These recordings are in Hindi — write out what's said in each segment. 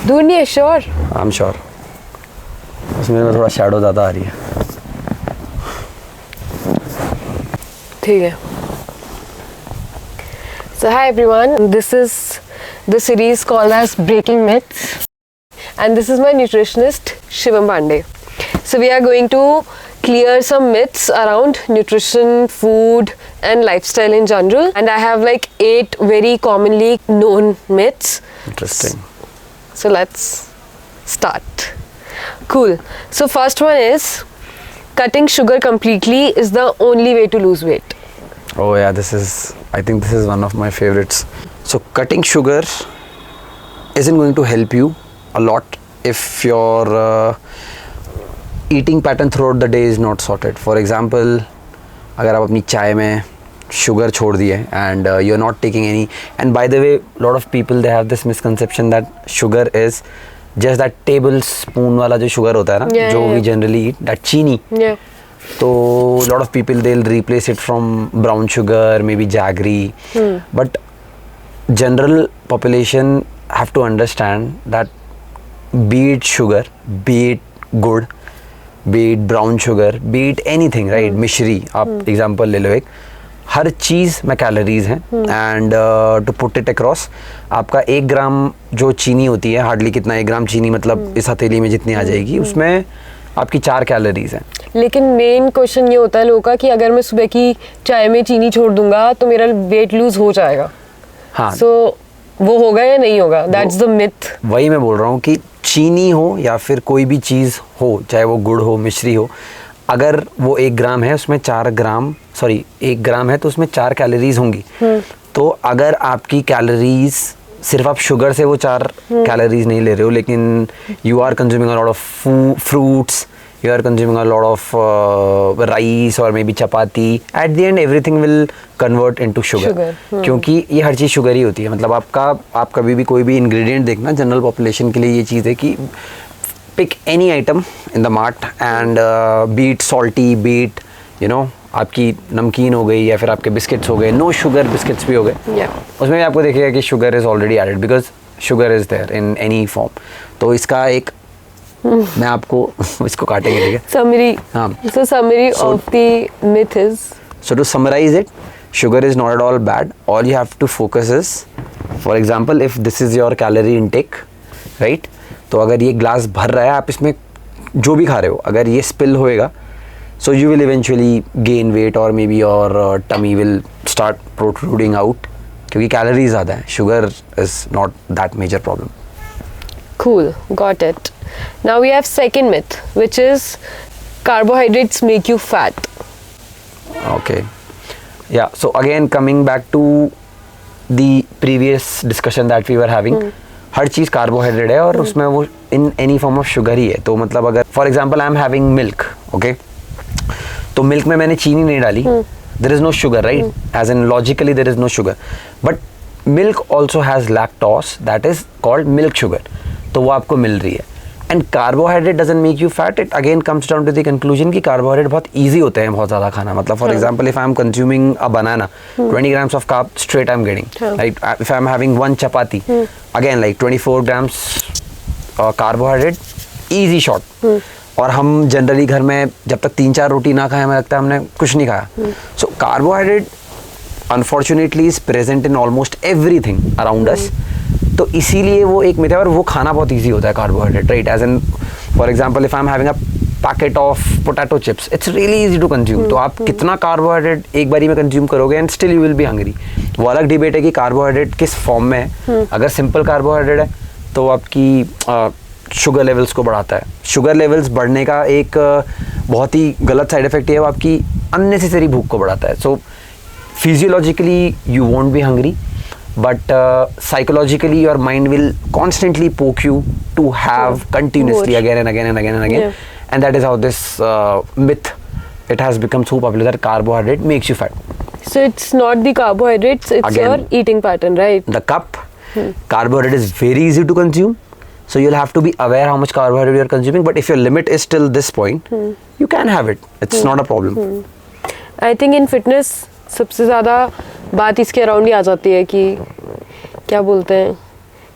दूर नहीं है? श्योर? I am sure. उसमें में थोड़ा शैडो ज़्यादा आ रही है। ठीक है। So hi everyone, this is the series called as Breaking Myths, and this is my nutritionist Shivam Pandey. So we are going to clear some myths around nutrition, food and lifestyle in general, and I have like 8 very commonly known myths. Interesting. So let's start. Cool. So first one is cutting sugar completely is the only way to lose weight. Oh yeah, I think this is one of my favorites. So cutting sugar isn't going to help you a lot if your eating pattern throughout the day is not sorted. For example, अगर आप अपनी चाय में sugar छोड़ दिए and you're not taking any, and by the way, a lot of people they have this misconception that sugar is just that tablespoon वाला जो sugar होता है ना, जो we generally eat, that चीनी. Yeah. So a lot of people they'll replace it from brown sugar, maybe jaggery, but general population have to understand that be it sugar, be it good, be it brown sugar, be it anything, right? मिश्री आप example ले लो एक, हर चीज़ में कैलोरीज हैं and to put it across आपका 1 ग्राम जो चीनी होती है, हार्डली कितना 1 ग्राम चीनी मतलब इस हथेली में जितनी आ जाएगी उसमें आपकी 4 कैलोरीज हैं। लेकिन मेन क्वेश्चन ये होता है लोगों का कि अगर मैं सुबह की चाय में चीनी छोड़ दूंगा तो मेरा वेट लूज हो जाएगा। हाँ, सो वो होगा या नहीं होगा? That's the myth. वही मैं बोल रहा हूँ कि चीनी हो या फिर कोई भी चीज़ हो, चाहे वो गुड़ हो, मिश्री हो, अगर वो 1 ग्राम है उसमें 1 ग्राम है तो उसमें 4 कैलोरीज होंगी। तो अगर आपकी कैलोरीज सिर्फ आप शुगर से वो 4 कैलोरीज नहीं ले रहे हो, लेकिन you are consuming a lot of fruits, you are consuming a lot of rice or maybe chapati, at the end everything will convert into sugar. क्योंकि ये हर चीज़ शुगर ही होती है। मतलब आप कभी भी कोई भी इंग्रेडिएंट देखना, जनरल पॉपुलेशन के लिए ये चीज़ है कि pick any item in the mart and be it salty, be it आपकी नमकीन हो गई या फिर आपके बिस्किट्स हो गए, नो शुगर बिस्किट्स भी हो गए, उसमें भी आपको देखिएगा कि sugar is already added because sugar is there in any form. तो इसका एक मैं आपको इसको काटेंगे, ठीक है? समरी। हाँ, so summary of the myth is, so to summarize it, sugar is not at all bad. All you have to focus is, for example, if this is your calorie intake, right? तो अगर ये ग्लास भर रहा है, आप इसमें जो भी खा रहे हो, अगर ये स्पिल होएगा, so you will eventually gain weight or maybe your tummy will start protruding out क्योंकि कैलोरीज ज़्यादा है। Sugar is not that major problem. Cool, got it. Now we have second myth, which is carbohydrates make you fat. Okay. Yeah, so again coming back to the previous discussion that we were having, her cheese carbohydrate है और उसमें वो in any form of sugar ही है। तो मतलब अगर for example I am having milk, okay, तो मिल्क में मैंने चीनी नहीं डाली, there is no sugar, right? As in logically there is no sugar, but milk also has lactose that is called milk sugar, तो वो आपको मिल रही है। And carbohydrate doesn't make you fat, it again comes down to the conclusion कि कार्बोहाइड्रेट बहुत ईजी होते हैं बहुत ज़्यादा खाना। मतलब for example if I am consuming a banana, 20 grams of carb straight I'm getting, right? If I'm having 1 chapati, again like 24 grams carbohydrate, easy shot. और हम जनरली घर में जब तक 3-4 रोटी ना खाएं हमें लगता है हमने कुछ नहीं खाया। So carbohydrate unfortunately is present in almost everything around us. तो इसीलिए वो एक मिथ है और वो खाना बहुत इजी होता है carbohydrate, right? As an for example if I am having a packet of potato chips, it's really easy to consume. तो आप कितना कार्बोहाइड्रेट एक बारी में कंज्यूम करोगे and still you will be hungry. वो अलग डिबेट है कि कार्बोहाइड्रेट किस फॉर्म में है। अगर सिंपल कार्बोहाइड्रेट है तो आपकी शुगर लेवल्स को बढ़ाता है। शुगर लेवल्स बढ़ने का एक बहुत ही गलत साइड इफेक्ट है, वो आपकी अननेसेसरी भूख को बढ़ाता है। So physiologically you won't be hungry, but psychologically your mind will constantly poke you to have continuously again and again and again and again, and that is how this myth, it has become so popular that carbohydrate makes you fat. So it's not the carbohydrates, it's again, your eating pattern, right? The cup carbohydrate is very easy to consume, so you'll have to be aware how much carbohydrate you're consuming, but if your limit is till this point, you can have it, it's not a problem. I think in fitness सबसे ज़्यादा बात इसके अराउंड ही आ जाती है कि क्या बोलते हैं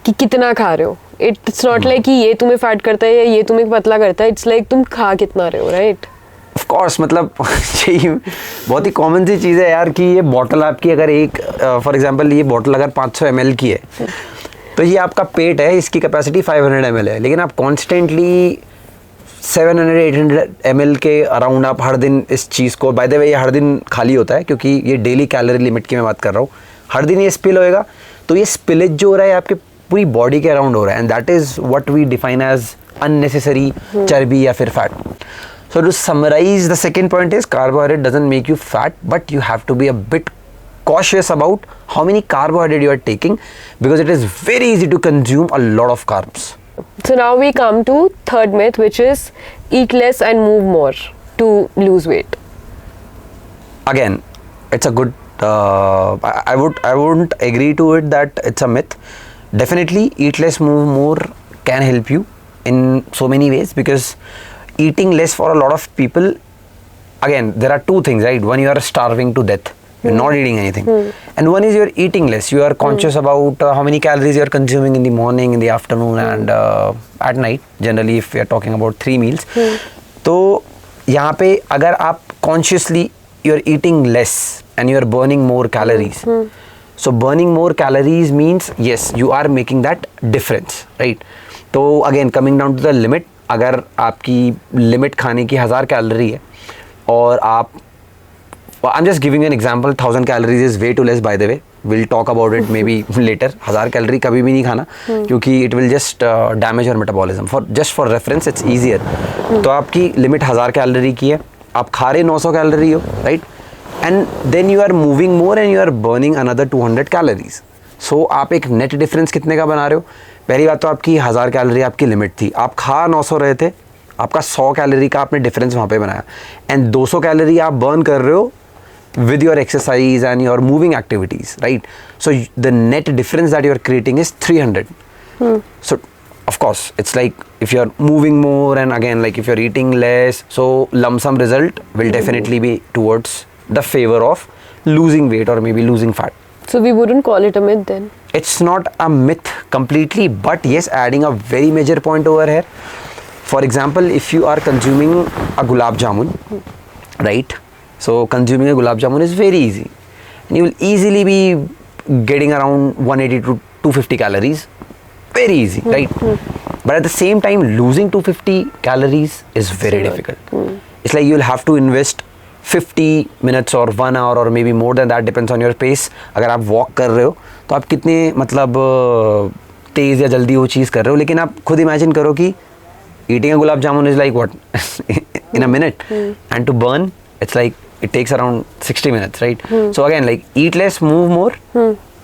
कि कितना खा रहे हो। इट्स नॉट लाइक कि ये तुम्हें फैट करता है या ये तुम्हें पतला करता है, इट्स लाइक तुम खा कितना रहे हो, राइट? ऑफ कोर्स, मतलब ये बहुत ही कॉमन सी चीज़ है यार कि ये बॉटल आपकी अगर एक फॉर एग्जांपल ये बॉटल अगर 500 ml की है तो ये आपका पेट है, इसकी कैपेसिटी 500 ml है, लेकिन आप कॉन्स्टेंटली 700-800 ml के अराउंड आप हर दिन इस चीज़ को, बाय द वे ये हर दिन खाली होता है क्योंकि ये डेली कैलोरी लिमिट की मैं बात कर रहा हूँ, हर दिन ये स्पिल होएगा, तो ये स्पिलेज जो हो रहा है आपके पूरी बॉडी के अराउंड हो रहा है, and that is what we define as unnecessary चर्बी या फिर fat. So to summarize, the second point is carbohydrate doesn't make you fat, but you have to be a bit cautious about how many carbohydrate you are taking because it is very easy to consume a lot of carbs. So now we come to third myth, which is eat less and move more to lose weight. Again, it's a good. I wouldn't agree to it that it's a myth. Definitely, eat less, move more can help you in so many ways because eating less for a lot of people, again, there are two things, right? One, you are starving to death, you're not eating anything, and one is you're eating less, you are conscious about how many calories you are consuming in the morning, in the afternoon, and at night, generally if we are talking about 3 meals. तो यहाँ पे अगर आप consciously you're eating less and you're burning more calories, so burning more calories means yes, you are making that difference, right? तो again, coming down to the limit, अगर आपकी लिमिट खाने की 1000 कैलोरी है और आप, I am just giving an example, 1000 calories is way too less, by the way, will talk about it may be later. 1000 calorie कभी भी नहीं खाना क्योंकि it will just damage your metabolism. Just for reference it's easier. तो आपकी लिमिट 1000 कैलोरी की है, आप खा रहे 900 कैलोरी हो, right, and then you are moving more and you are burning another 200 calories. So आप एक नेट डिफरेंस कितने का बना रहे हो? पहली बात तो आपकी 1000 कैलोरी आपकी लिमिट थी, आप खा 900 रहे थे, आपका 100 कैलोरी का आपने डिफरेंस वहाँ पे बनाया, एंड 200 कैलोरी आप बर्न कर रहे हो with your exercise and your moving activities, right? So the net difference that you are creating is 300. So of course it's like if you are moving more and again like if you are eating less, so lump sum result will definitely be towards the favor of losing weight or maybe losing fat. So we wouldn't call it a myth then? It's not a myth completely, but yes, adding a very major point over here. For example, if you are consuming a gulab jamun, right? So consuming a gulab jamun is very easy, and you will easily be getting around 180 to 250 calories. Very easy, right? But at the same time, losing 250 calories is very difficult. It's like you'll have to invest 50 minutes or 1 hour or maybe more than that, depends on your pace. अगर आप वॉक कर रहे हो तो आप कितने मतलब तेज़ या जल्दी वो चीज़ कर रहे हो, लेकिन आप खुद इमेजिन करो कि eating a gulab jamun is like what in a minute, and to burn it's like it takes around 60 minutes, right? So again, like eat less, move more,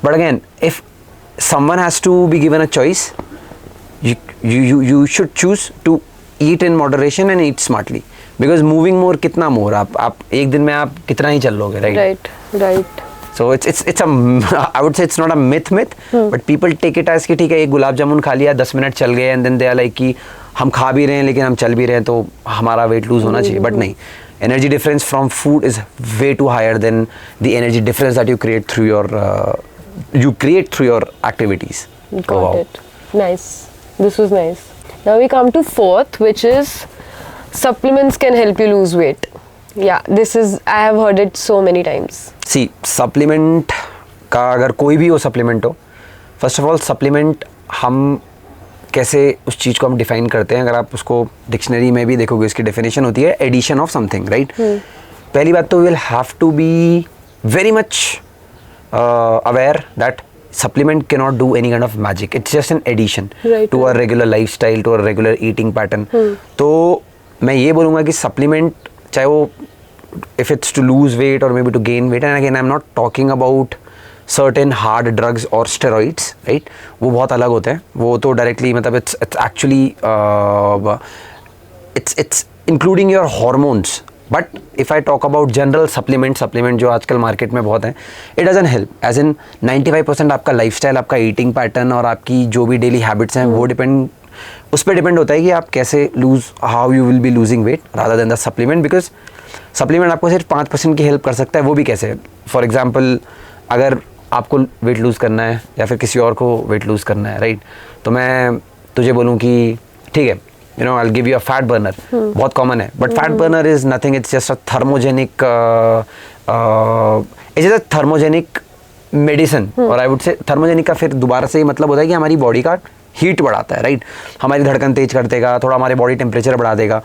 but again, if someone has to be given a choice, you should choose to eat in moderation and eat smartly, because moving more कितना more, आप एक दिन में आप कितना ही चल लोगे, right? Right. So it's a I would say it's not a myth, but people take it as कि ठीक है एक गुलाब जामुन खा लिया 10 मिनट चल गए, and then they are like कि हम खा भी रहे हैं लेकिन हम चल भी रहे हैं तो हमारा वेट लूज होना चाहिए, बट नहीं, energy difference from food is way too higher than the energy difference that you create through your activities. Got it. Nice. This was nice. Now we come to fourth, which is supplements can help you lose weight. Yeah, this is, I have heard it so many times. See, supplement का अगर कोई भी हो supplement हो, first of all supplement हम कैसे उस चीज़ को हम डिफाइन करते हैं, अगर आप उसको डिक्शनरी में भी देखोगे इसकी डेफिनेशन होती है एडिशन ऑफ समथिंग, राइट? पहली बात तो will have to be very much aware that supplement cannot do any kind of magic. It's just an addition to our regular lifestyle, to our regular eating pattern. तो मैं ये बोलूँगा कि supplement चाहे वो if it's to lose weight or maybe to gain weight, and again I'm not talking about certain hard drugs or steroids, right? वो बहुत अलग होते हैं, वो तो directly मतलब it's actually it's including your hormones. But if I talk about general supplement जो आजकल मार्केट में बहुत हैं, it doesn't help. As in 95% आपका लाइफस्टाइल, आपका ईटिंग पैटर्न और आपकी जो भी डेली हैबिट्स हैं वो उस पर डिपेंड होता है कि आप कैसे how you will be losing weight rather than the supplement, because supplement आपको सिर्फ 5% की हेल्प कर सकता है, वो भी कैसे? फॉर एग्जाम्पल अगर आपको वेट लूज़ करना है या फिर किसी और को वेट लूज़ करना है, राइट? तो मैं तुझे बोलूँ कि ठीक है, you know, I'll give you a fat burner, बहुत कॉमन है, but fat burner is nothing, it's just a thermogenic, it's a thermogenic medicine, और आई वुड से थर्मोजेनिक का फिर दोबारा से मतलब होता है कि हमारी बॉडी का हीट बढ़ाता है, राइट, हमारी धड़कन तेज कर देगा, थोड़ा हमारे बॉडी टेम्परेचर बढ़ा देगा।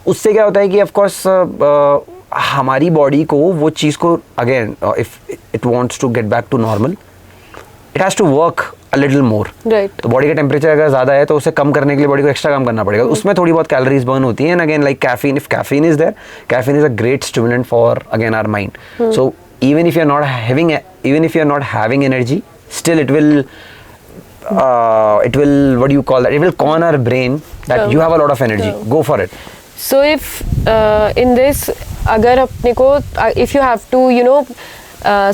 उससे क्या होता है कि ऑफकोर्स हमारी बॉडी को वो चीज़ को again if it wants to get back to normal, it has to work a little more, right. तो बॉडी का टेम्परेचर अगर ज़्यादा है तो उसे कम करने के लिए बॉडी को एक्स्ट्रा काम करना पड़ेगा, उसमें थोड़ी बहुत कैलोरीज बर्न होती हैं, and again like caffeine, if caffeine is there, caffeine is a great stimulant for again our mind, so even if you're not having energy, still it will what do you call that, it will con our brain that you have a lot of energy, go for it. So if in this, अगर अपने को if you have to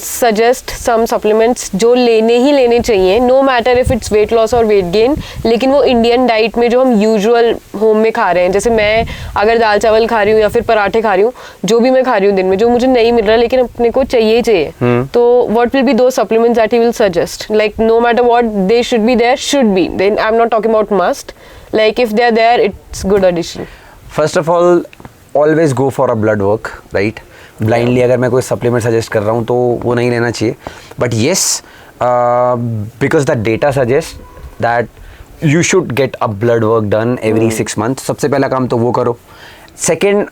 suggest some supplements जो लेने ही लेने चाहिए, no matter if it's weight loss or weight gain, लेकिन वो इंडियन डाइट में जो हम यूजुअल होम में खा रहे हैं, जैसे मैं अगर दाल चावल खा रही हूँ या फिर पराठे खा रही हूँ, जो भी मैं खा रही हूँ दिन में, जो मुझे नहीं मिल रहा लेकिन अपने को चाहिए चाहिए, तो what will be those supplements that you will suggest, like no matter what they should be there, should be, then I'm not talking about must, like if they're there, it's good addition. First of all, always go for a blood work, right? Blindly अगर मैं कोई सप्लीमेंट सजेस्ट कर रहा हूँ तो वो नहीं लेना चाहिए, but yes, because the data suggest that you should get a blood work done every 6 months. सबसे पहला काम तो वो करो. सेकेंड,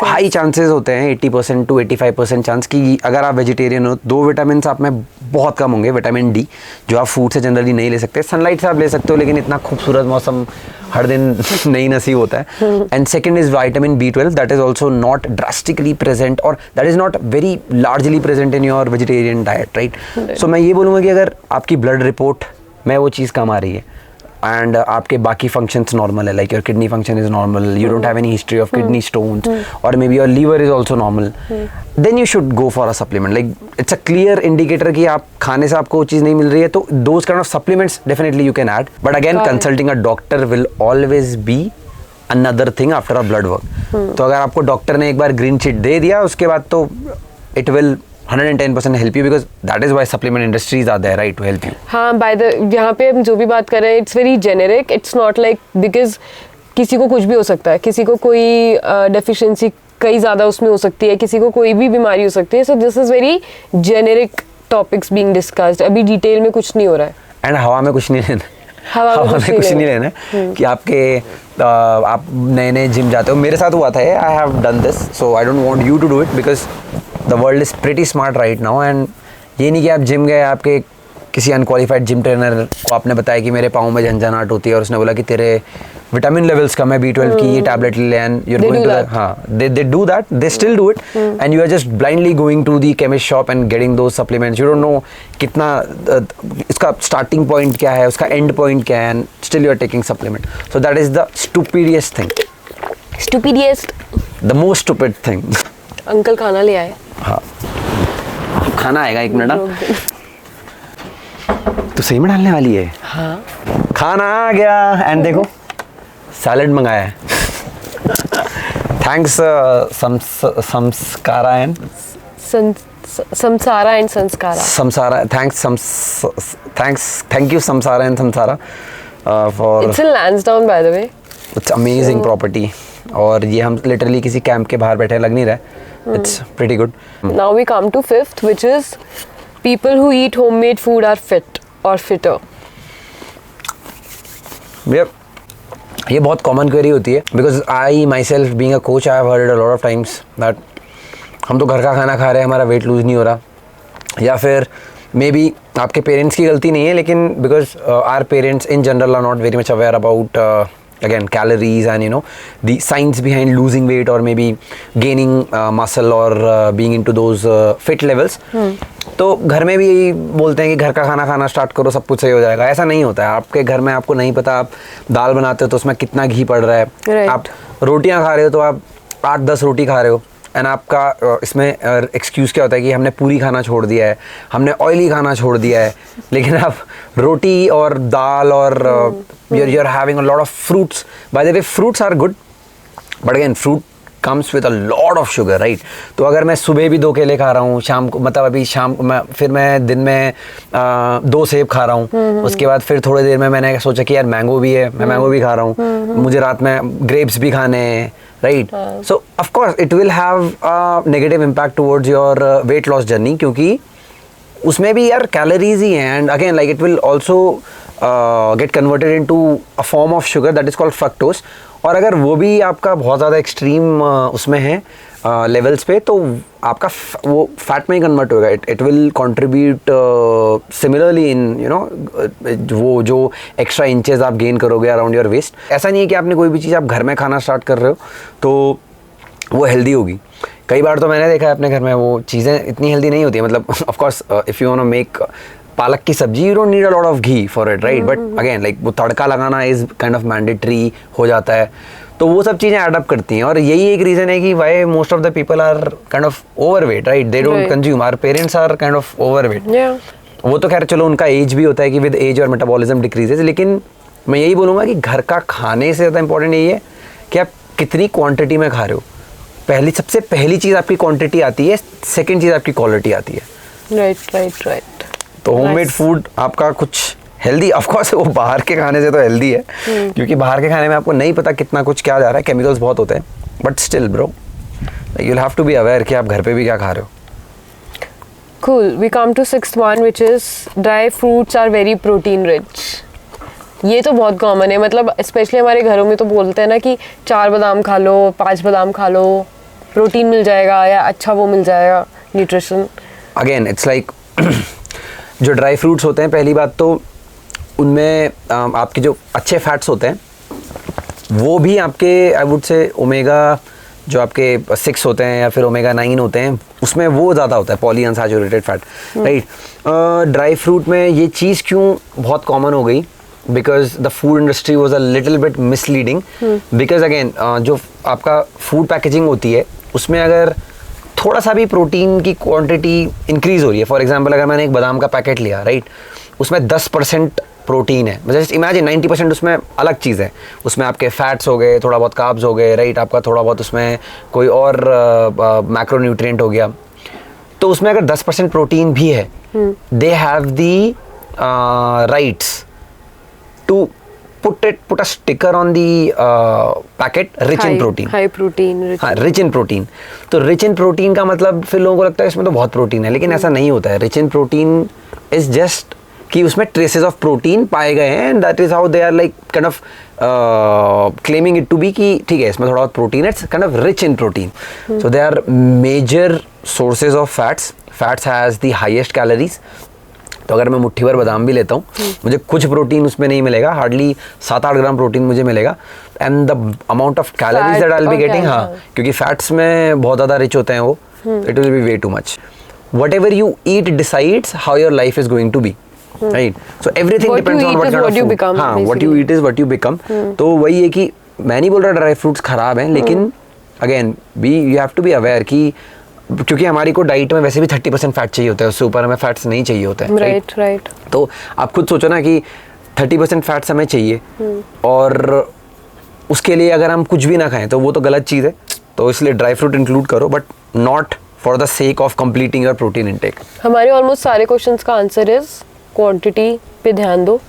हाई चांसेस होते हैं 80% to 85% चांस कि अगर आप वेजिटेरियन हो, 2 विटामिन आप में बहुत कम होंगे, विटामिन डी जो आप फूड से जनरली नहीं ले सकते. सनलाइट से आप ले सकते हो लेकिन इतना खूबसूरत मौसम हर दिन नहीं नसीब होता है. And second is vitamin B12, that is also not drastically present और that is not very largely present in your vegetarian diet, right. So मैं ये बोलूँगा कि अगर आपकी ब्लड रिपोर्ट में वो चीज़ कम आ रही है and आपके बाकी functions normal है, like your kidney function is normal, you don't have any history of kidney stones, or maybe your liver is also normal, then you should go for a supplement. Like it's a clear indicator कि आप खाने से आपको वो चीज़ नहीं मिल रही है, तो those kind of supplements definitely you can add, but again consulting a doctor will always be another thing after a blood work. तो अगर आपको डॉक्टर ने एक बार ग्रीन चिट दे दिया, उसके बाद तो it will 110% help you, because that is why supplement industries are there, right, to help you. हाँ, by the यहाँ पे हम जो भी बात कर रहे हैं, it's very generic, it's not like, because किसी को कुछ भी हो सकता है, किसी को कोई deficiency कई ज़्यादा उसमें हो सकती है, किसी को कोई भी बीमारी हो सकती है, so this is very generic topics being discussed, अभी डिटेल में कुछ नहीं हो रहा है. And हवा में कुछ नहीं लेना, हवा में कुछ नहीं लेना कि आपके आप नए नए जिम जाते हो. मेरे साथ हुआ था, I have done this, so I don't want you to do it, because the world is pretty smart right now. And ये नहीं कि आप जिम गए, आपके किसी अनक्वालिफाइड जिम ट्रेनर को आपने बताया कि मेरे पाँव में झंझनाहट होती है और उसने बोला कि तेरे विटामिन लेवल्स कम है, B12 की, ये टैबलेट ले, and you are going to, हाँ, they do that, they still do it, and you are just blindly going to the chemist shop and getting those supplements. You don't know कितना इसका स्टार्टिंग पॉइंट क्या है, उसका एंड पॉइंट क्या है, and still you are taking supplement. So that is the stupidiest thing, stupidiest, the most stupid thing. Uncle खाना ले आए. हाँ, खाना आएगा, 1 मिनट. तो सही में डालने वाली है. हाँ, खाना आ गया, एंड देखो सैलड मंगाया है. Thanks Sanskara and Samsara and Sanskara. samsara, thank you samsara and samsara for, It's in Lansdowne by the way. it's amazing property. और ये हम लिटरली किसी कैंप के बाहर बैठे, लग नहीं रहा है. It's pretty good. Now we come to 5th, which is people who eat homemade food are fit or fitter. ये बहुत कॉमन क्वेरी होती है, because I my self being a coach, I have heard a lot of times that हम तो घर का खाना खा रहे हैं, हमारा वेट लूज़ नहीं हो रहा, या फिर मे बी आपके पेरेंट्स की गलती नहीं है, लेकिन because our parents in general are not very much aware about again calories and you know the science behind losing weight or maybe gaining muscle or being into those fit levels. तो घर में भी यही बोलते हैं कि घर का खाना खाना स्टार्ट करो, सब कुछ सही हो जाएगा. ऐसा नहीं होता है. आपके घर में आपको नहीं पता, आप दाल बनाते हो तो उसमें कितना घी पड़ रहा है, right. आप रोटियां खा रहे हो तो आप 8-10 रोटी खा रहे हो, एंड आपका इसमें एक्सक्यूज़ क्या होता है कि हमने पूरी खाना छोड़ दिया है, हमने ऑयली खाना छोड़ दिया है, लेकिन आप रोटी और दाल और you're having a lot of fruits. By the way, fruits are good, but again fruit comes with a lot of sugar, right. तो अगर मैं सुबह भी 2 केले खा रहा हूँ, शाम को मतलब अभी शाम को मैं दिन में 2 सेब खा रहा हूँ, उसके बाद फिर थोड़ी देर में मैंने सोचा कि यार मैंगो भी है, मैं मैंगो भी खा रहा हूँ, मुझे रात में ग्रेप्स भी खाने हैं, right. So of course it will have a negative impact towards your weight loss journey, क्योंकि उसमें भी यार कैलोरीज ही हैं. And again like it will also get converted into a form of sugar that is called fructose. और अगर वो भी आपका बहुत ज़्यादा एक्सट्रीम उसमें है लेवल्स पे, तो आपका वो फैट में ही कन्वर्ट होगा. It will contribute similarly in you know वो जो एक्स्ट्रा इंचेस आप गेन करोगे अराउंड योर वेस्ट. ऐसा नहीं है कि आपने कोई भी चीज़ आप घर में खाना स्टार्ट कर रहे हो तो वो हेल्दी होगी. कई बार तो मैंने देखा है अपने घर में वो चीज़ें इतनी हेल्दी नहीं होती है. मतलब of course if you want to make पालक की सब्जी you don't need a lot of ghee for it, right. But again like वो तड़का लगाना इज काइंड ऑफ मैंडेटरी हो जाता है. तो वो सब चीज़ें एड अप करती हैं. और यही एक रीज़न है कि why most of the people are kind of overweight, right. They don't consume. Our parents are kind of overweight. वो तो खैर चलो उनका एज भी होता है कि विद एज और मेटाबॉलिज्म डिक्रीजेज. लेकिन मैं यही बोलूँगा कि घर का खाने से ज़्यादा इंपॉर्टेंट यही है कि आप कितनी क्वान्टिटी में खा रहे हो. सबसे पहली चीज़ आपकी क्वांटिटी आती है, सेकंड चीज़ आपकी क्वालिटी आती है. राइट. तो होममेड फूड आपका कुछ हेल्दी, ऑफ कोर्स वो बाहर के खाने से तो हेल्दी है, क्योंकि बाहर के खाने में आपको नहीं पता कितना कुछ क्या जा रहा है, केमिकल्स बहुत होते हैं. But still bro you will have to be aware कि आप घर पे भी क्या खा रहे हो. Cool. We come to 6th one, which is dry fruits are very protein rich. ये तो बहुत कॉमन है. मतलब स्पेशली हमारे घरों में तो बोलते हैं ना कि 4 बादाम खा लो, 5 बादाम खा लो, प्रोटीन मिल जाएगा या अच्छा वो मिल जाएगा न्यूट्रिशन. अगेन इट्स लाइक जो ड्राई फ्रूट्स होते हैं, पहली बात तो उनमें आपके जो अच्छे फैट्स होते हैं वो भी आपके आई वुड से ओमेगा जो आपके 6 होते हैं या फिर ओमेगा 9 होते हैं, उसमें वो ज़्यादा होता है poly unsaturated fat, right. Dry fruit में ये चीज़ क्यों बहुत कॉमन हो गई? because the food industry was a little bit misleading. because again जो आपका फूड पैकेजिंग होती है उसमें अगर थोड़ा सा भी प्रोटीन की क्वांटिटी इंक्रीज हो रही है, फॉर एग्जांपल अगर मैंने एक बादाम का पैकेट लिया, राइट, उसमें 10% प्रोटीन है, जस्ट इमेजिन 90% उसमें अलग चीज़ है. उसमें आपके फैट्स हो गए, थोड़ा बहुत कार्ब्स हो गए, राइट, आपका थोड़ा बहुत उसमें कोई और मैक्रोन्यूट्रिएंट हो गया. तो उसमें अगर 10% प्रोटीन भी है, they have the rights to put a sticker on the packet rich in protein, high protein, rich in protein. तो rich in protein का मतलब फिर लोगों को लगता है इसमें तो बहुत प्रोटीन है, लेकिन ऐसा नहीं होता है. rich in protein is just कि उसमें traces of protein पाए गए हैं, and that is how they are like kind of claiming it to be कि ठीक है इसमें थोड़ा बहुत प्रोटीन है, it's kind of rich in protein. So they are major sources of fats. Fats has the highest calories. तो अगर मैं मुट्ठी भर बादाम भी लेता हूँ, मुझे कुछ प्रोटीन उसमें नहीं मिलेगा, हार्डली 7-8 ग्राम प्रोटीन मुझे मिलेगा. And the amount of calories that I will be getting, हाँ, क्योंकि फैट्स में बहुत ज़्यादा रिच होते हैं वो, it will be way too much. Whatever you eat decides how your life is going to be, right. So everything depends on what kind of food. हाँ, what you eat is what you become. तो वही है कि मैं नहीं बोल रहा ड्राई फ्रूट्स खराब हैं, लेकिन again you have to be aware कि क्योंकि हमारी को डाइट में वैसे भी 30% फैट चाहिए होता है, उससे ऊपर हमें फैट्स नहीं चाहिए होता है, राइट. तो आप खुद सोचो ना कि 30% फैट्स हमें चाहिए, और उसके लिए अगर हम कुछ भी ना खाएं तो वो तो गलत चीज़ है. तो इसलिए ड्राई फ्रूट इंक्लूड करो, but not for the sake of completing your protein intake. हमारे ऑलमोस्ट सारे क्वेश्चंस का आंसर इज क्वांटिटी पे ध्यान दो.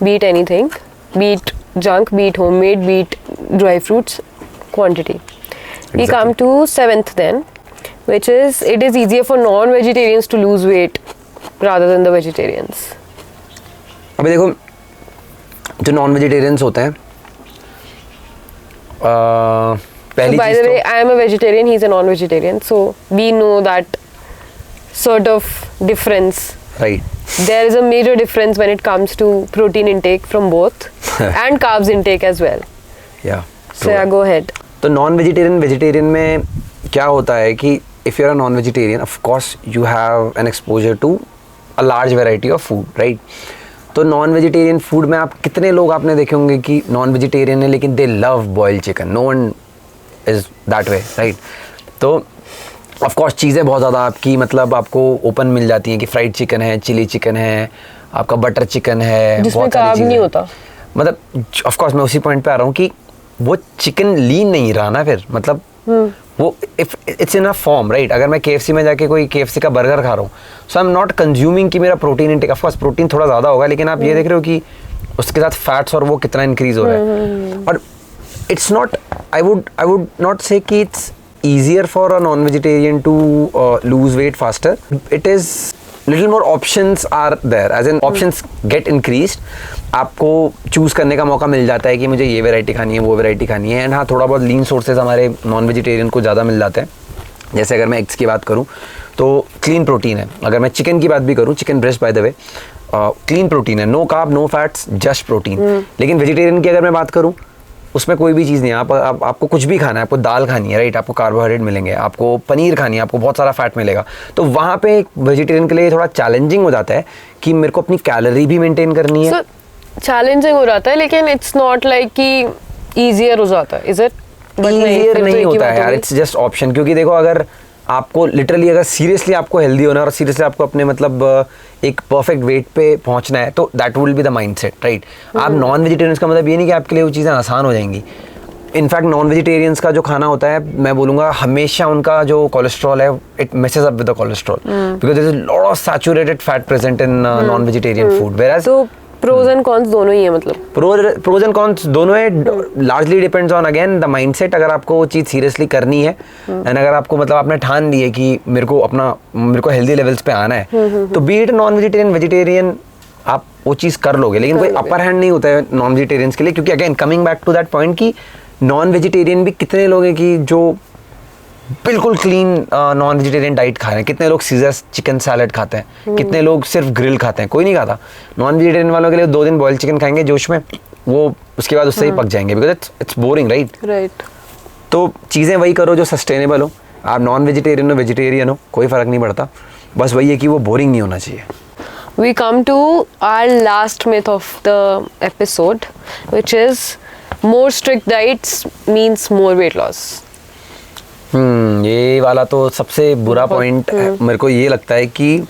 Be it anything, be it junk, be it homemade, be it dry fruits, quantity. We come to 7th then, which is it is easier for non-vegetarians to lose weight rather than the vegetarians. अभी देखो जो नॉन वेजिटेरियंस होते हैं, पहली by the way, I am a vegetarian, he is a non-vegetarian, so we know that sort of difference. Right. There is a major difference when it comes to protein intake from both and carbs intake as well. Yeah. So yeah, go ahead. तो नॉन वेजिटेरियन में क्या होता है कि if you are a non vegetarian, of course you have an exposure to a large variety of food, right. तो नॉन वेजिटेरियन फूड में आप कितने लोग आपने देखे होंगे कि नॉन वेजिटेरियन है लेकिन they love boiled chicken. No one is that way, right. तो ऑफ कोर्स चीज़ें बहुत ज़्यादा आपकी मतलब आपको ओपन मिल जाती हैं कि फ्राइड चिकन है, चिली चिकन है, आपका बटर चिकन है, जिसमें कार्ब नहीं होता. मतलब ऑफ कोर्स मैं उसी पॉइंट पे आ रहा हूँ कि वो चिकन लीन नहीं रहा ना, फिर मतलब वो if it's in a form, right? अगर मैं KFC में जाके कोई KFC का बर्गर खा रहा हूँ, सो आई एम नॉट कंज्यूमिंग कि मेरा protein intake, of course protein थोड़ा ज़्यादा होगा, लेकिन आप ये देख रहे हो कि उसके साथ फैट्स और वो कितना इंक्रीज हो रहा है। और it's not, I would not से कि it's easier for a non-vegetarian to lose weight faster. It is little more options are there, as in options get increased. आपको चूज़ करने का मौका मिल जाता है कि मुझे ये वैरायटी खानी है, वो वैरायटी खानी है। एंड हाँ, थोड़ा बहुत लीन सोर्सेज हमारे नॉन वेजिटेरियन को ज़्यादा मिल जाते हैं। जैसे अगर मैं एग्स की बात करूँ तो क्लीन प्रोटीन है। अगर मैं चिकन की बात भी करूँ, chicken breast by the way clean protein है, no carb no fats just protein. लेकिन वेजिटेरियन की अगर मैं बात करूँ, उसमें कोई भी चीज़ नहीं है। आपको कुछ भी खाना है, आपको दाल खानी है, राइट? आपको कार्बोहाइड्रेट मिलेंगे, आपको पनीर खानी है, आपको बहुत सारा फैट मिलेगा। तो वहाँ पे वेजिटेरियन के लिए थोड़ा चैलेंजिंग हो जाता है कि मेरे को अपनी कैलोरी भी मेंटेन करनी है। चैलेंजिंग हो जाता है, लेकिन इट्स नॉट लाइक कि ईजियर हो जाता है, इज इट? ईजियर नहीं होता है यार, इट्स जस्ट ऑप्शन। क्योंकि देखो, अगर आपको लिटरली अगर सीरियसली आपको हेल्दी होना है और सीरियसली आपको अपने मतलब एक परफेक्ट वेट पे पहुंचना है, तो that will be the mindset, right? आप नॉन वेजिटेरियंस का मतलब ये नहीं कि आपके लिए वो चीज़ें आसान हो जाएंगी। इनफैक्ट नॉन वेजिटेरियंस का जो खाना होता है, मैं बोलूँगा हमेशा उनका जो कोलेस्ट्रॉल है, it messes up with the cholesterol, because there is a lot of saturated fat present in non vegetarian food. Whereas pros and cons दोनों ही है, मतलब प्रोज एंड कॉन्स दोनों है। Largely depends on again the mindset. अगर आपको वो चीज़ सीरियसली करनी है एंड अगर आपको मतलब आपने ठान ली है कि मेरे को हेल्दी लेवल्स पे आना है, तो B it non vegetarian vegetarian, आप वो चीज़ कर लोगे। लेकिन कोई अपर हैंड नहीं होता है नॉन वेजिटेरियंस के लिए, क्योंकि again coming back to that point कि नॉन वेजिटेरियन भी कितने लोग हैं कि जो बिल्कुल क्लीन नॉन वेजिटेरियन डाइट खा रहे हैं। कितने लोग सीजर चिकन सैलड खाते हैं, कितने लोग सिर्फ ग्रिल खाते हैं, कोई नहीं खाता। नॉन वेजिटेरियन वालों के लिए 2 दिन बॉइल्ड चिकन खाएंगे जोश में, वो उसके बाद उससे ही पक जाएंगे, बिकॉज इट्स बोरिंग, राइट? तो चीज़ें वही करो जो सस्टेनेबल हो। आप नॉन वेजिटेरियन हो वेजिटेरियन हो, कोई फ़र्क नहीं पड़ता, बस वही है कि वो बोरिंग नहीं होना चाहिए। We come to our last myth of the episode, which is more strict diets means more weight loss. ये वाला तो सबसे बुरा पॉइंट मेरे को ये लगता है कि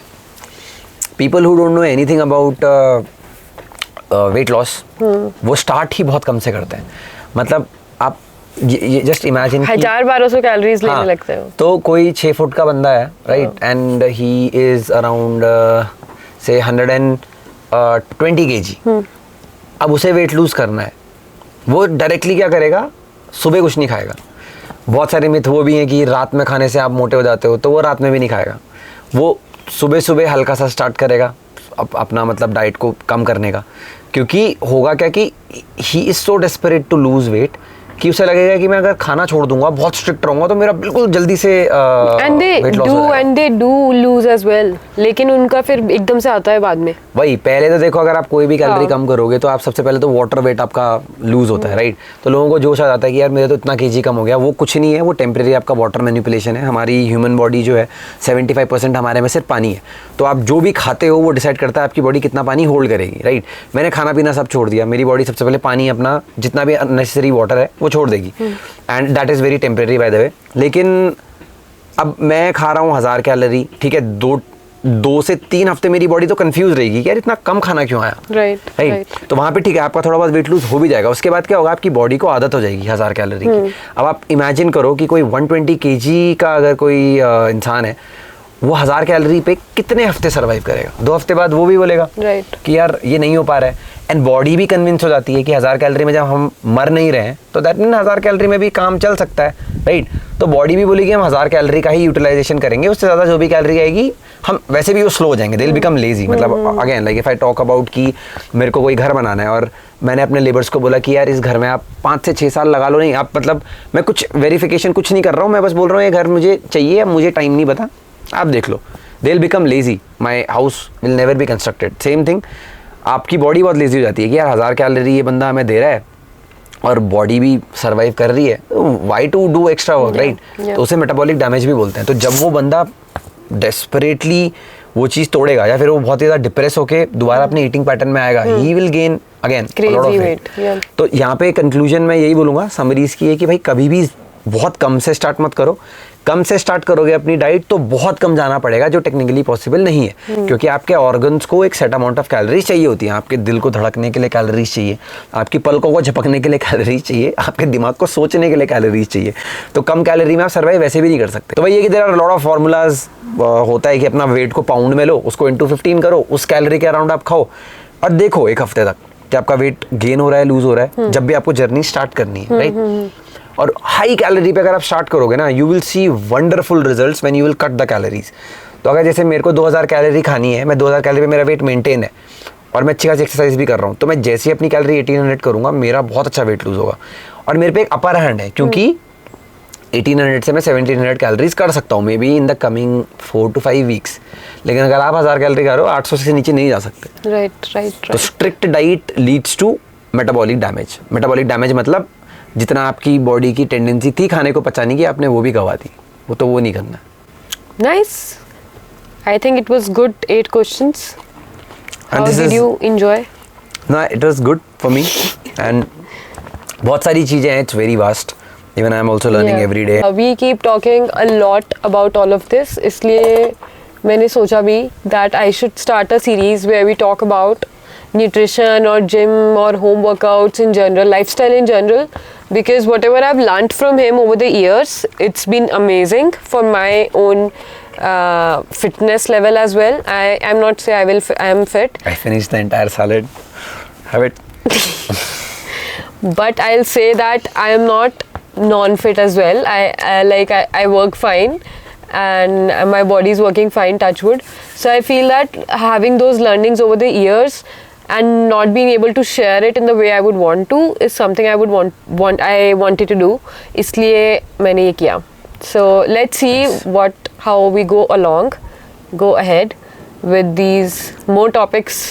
people who don't know anything about weight loss, वो स्टार्ट ही बहुत कम से करते हैं। मतलब आप ये जस्ट इमेजिन 1000-1200 कैलोरीज लेने लगते हो। तो कोई 6 फुट का बंदा है, right? And he is around से 120 kg। अब उसे वेट लूज करना है, वो डायरेक्टली क्या करेगा? सुबह कुछ नहीं खाएगा। बहुत सारे मिथ वो भी हैं कि रात में खाने से आप मोटे हो जाते हो, तो वो रात में भी नहीं खाएगा। वो सुबह सुबह हल्का सा स्टार्ट करेगा अपना मतलब डाइट को कम करने का। क्योंकि होगा क्या कि he is so desperate to lose weight कि उसे लगेगा कि मैं अगर खाना छोड़ दूंगा, बहुत स्ट्रिक्ट रहूंगा, तो मेरा बिल्कुल जल्दी से and they do lose as well, लेकिन उनका फिर एकदम से आता है बाद में। वही पहले तो देखो, अगर आप कोई भी कैलोरी कम करोगे तो आप सबसे पहले तो वाटर वेट आपका लूज होता है, राइट? तो लोगों को जोश आ जाता है कि यार मेरा तो इतना केजी कम हो गया। वो कुछ नहीं है, वो टेम्परेरी आपका वाटर मैनिपुलेशन है। हमारी ह्यूमन बॉडी जो है 75% हमारे में सिर्फ पानी है। तो आप जो भी खाते हो वो डिसाइड करता है आपकी बॉडी कितना पानी होल्ड करेगी, राइट? मैंने खाना पीना सब छोड़ दिया, मेरी बॉडी सबसे पहले पानी अपना जितना भी अननेसेसरी वाटर है वो छोड़ देगी, and that is very temporary bye the वे। लेकिन अब मैं खा रहा हूँ 1000 कैलोरी, ठीक है, 2 से 3 हफ्ते मेरी बॉडी तो कंफ्यूज रहेगी कि यार इतना कम खाना क्यों आया, राइट? तो वहाँ पे ठीक है, आपका थोड़ा बहुत वेट लूज हो भी जाएगा। उसके बाद क्या होगा, आपकी बॉडी को आदत हो जाएगी 1000 कैलोरी की। अब आप इमेजिन करो कि कोई 120 kg का अगर कोई इंसान है, वो 1000 कैलोरी पे कितने हफ्ते सर्वाइव करेगा? 2 हफ्ते बाद वो भी बोलेगा कि यार ये नहीं हो पा रहा है। एंड बॉडी भी कन्विंस हो जाती है कि 1000 कैलोरी में जब हम मर नहीं रहे हैं, तो दैट मीन 1000 कैलोरी में भी काम चल सकता है, राइट? तो बॉडी भी बोलेगी हम 1000 कैलोरी का ही यूटिलाइजेशन करेंगे, उससे ज़्यादा जो भी कैलोरी आएगी हम वैसे भी वो स्लो हो जाएंगे, दे विल बिकम लेजी। मतलब again like if I talk about कि मेरे को कोई घर बनाना है और मैंने अपने लेबर्स को बोला कि यार इस घर में आप 5 से 6 साल लगा लो। नहीं, आप मतलब मैं कुछ वेरिफिकेशन कुछ नहीं कर रहा हूँ, मैं बस बोल रहा हूँ ये घर मुझे चाहिए, अब मुझे टाइम नहीं पता, आप देख लो। They will become lazy, my house will never be constructed. Same thing, आपकी बॉडी बहुत लेजी हो जाती है कि यार 1000 कैलोरी ये बंदा हमें दे रहा है और बॉडी भी सर्वाइव कर रही है, why to do extra work, right? तो उसे मेटाबॉलिक डैमेज भी बोलते हैं। तो जब वो बंदा डेस्परेटली वो चीज़ तोड़ेगा या फिर वो बहुत ही ज़्यादा डिप्रेस होके दोबारा अपने ईटिंग पैटर्न में आएगा, he will gain again lot of weight. तो यहाँ पे कंक्लूजन मैं यही बोलूँगा समरीज की है कि भाई कभी भी बहुत कम से स्टार्ट मत करो, कम से स्टार्ट करोगे अपनी डाइट तो बहुत कम जाना पड़ेगा, जो टेक्निकली पॉसिबल नहीं है, क्योंकि आपके ऑर्गन्स को एक सेट अमाउंट ऑफ कैलोरीज चाहिए होती है। आपके दिल को धड़कने के लिए कैलोरीज चाहिए, आपकी पलकों को झपकने के लिए कैलोरीज चाहिए, आपके दिमाग को सोचने के लिए कैलोरीज चाहिए। तो कम कैलोरी में आप सर्वाइव वैसे भी नहीं कर सकते। तो भाई ये कि there are lot of formulas होता है कि अपना वेट को पाउंड में लो, उसको इंटू 15 करो, उस कैलोरी के अराउंड आप खाओ और देखो एक हफ्ते तक कि आपका वेट गेन हो रहा है, लूज हो रहा है, जब भी आपको जर्नी स्टार्ट करनी है, राइट। और हाई कैलोरी पे अगर आप स्टार्ट करोगे ना, you will see wonderful results when you will cut the calories. तो अगर जैसे मेरे को 2000 कैलोरी खानी है, मैं 2000 कैलोरी पे मेरा वेट मेंटेन है और मैं अच्छी खासी एक्सरसाइज भी कर रहा हूँ, तो मैं जैसे ही अपनी कैलोरी 1800 करूँगा, मेरा बहुत अच्छा वेट लूज होगा और मेरे पे एक अपर हैंड है, क्योंकि 1800 से मैं 1700 कैलोरीज कर सकता हूँ may be in the coming 4 to 5 weeks. लेकिन अगर आप 1000 कैलोरी खा रहे हो, 800 से नीचे नहीं जा सकते। राइट। तो strict diet leads to metabolic damage. Metabolic damage मतलब जितना आपकी बॉडी की टेंडेंसी थी खाने को पचाने की, आपने वो भी गवा दी, वो नहीं करना। Nice. I think it was good 8 questions. And How this did is- you enjoy? No, it was good for me and बहुत सारी चीज़ें हैं, it's very vast. Even I am also learning Yeah. every day. We keep talking a lot about all of this, इसलिए मैंने सोचा भी that I should start a series where we talk about nutrition or gym or home workouts in general, lifestyle in general, because whatever I've learned from him over the years, it's been amazing for my own fitness level as well. I'm not say I am fit, I finished the entire salad. Have it. but I'll say that I am not non-fit as well. I work fine and my body is working fine, touch wood. So I feel that having those learnings over the years and not being able to share it in the way I would want to is something I would I wanted to do. इसलिए मैंने ये किया. So let's see how we go ahead with these more topics.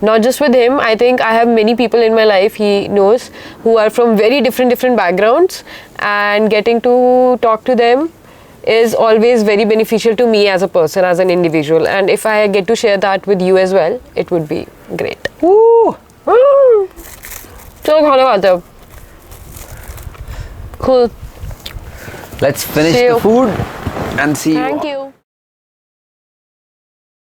Not just with him, I think I have many people in my life, he knows, who are from very different backgrounds, and getting to talk to them is always very beneficial to me as a person, as an individual, and if I get to share that with you as well, it would be great. Woo! चलो खाना खाते हैं अब. Cool. Let's finish See the you. food and see you. Thank you.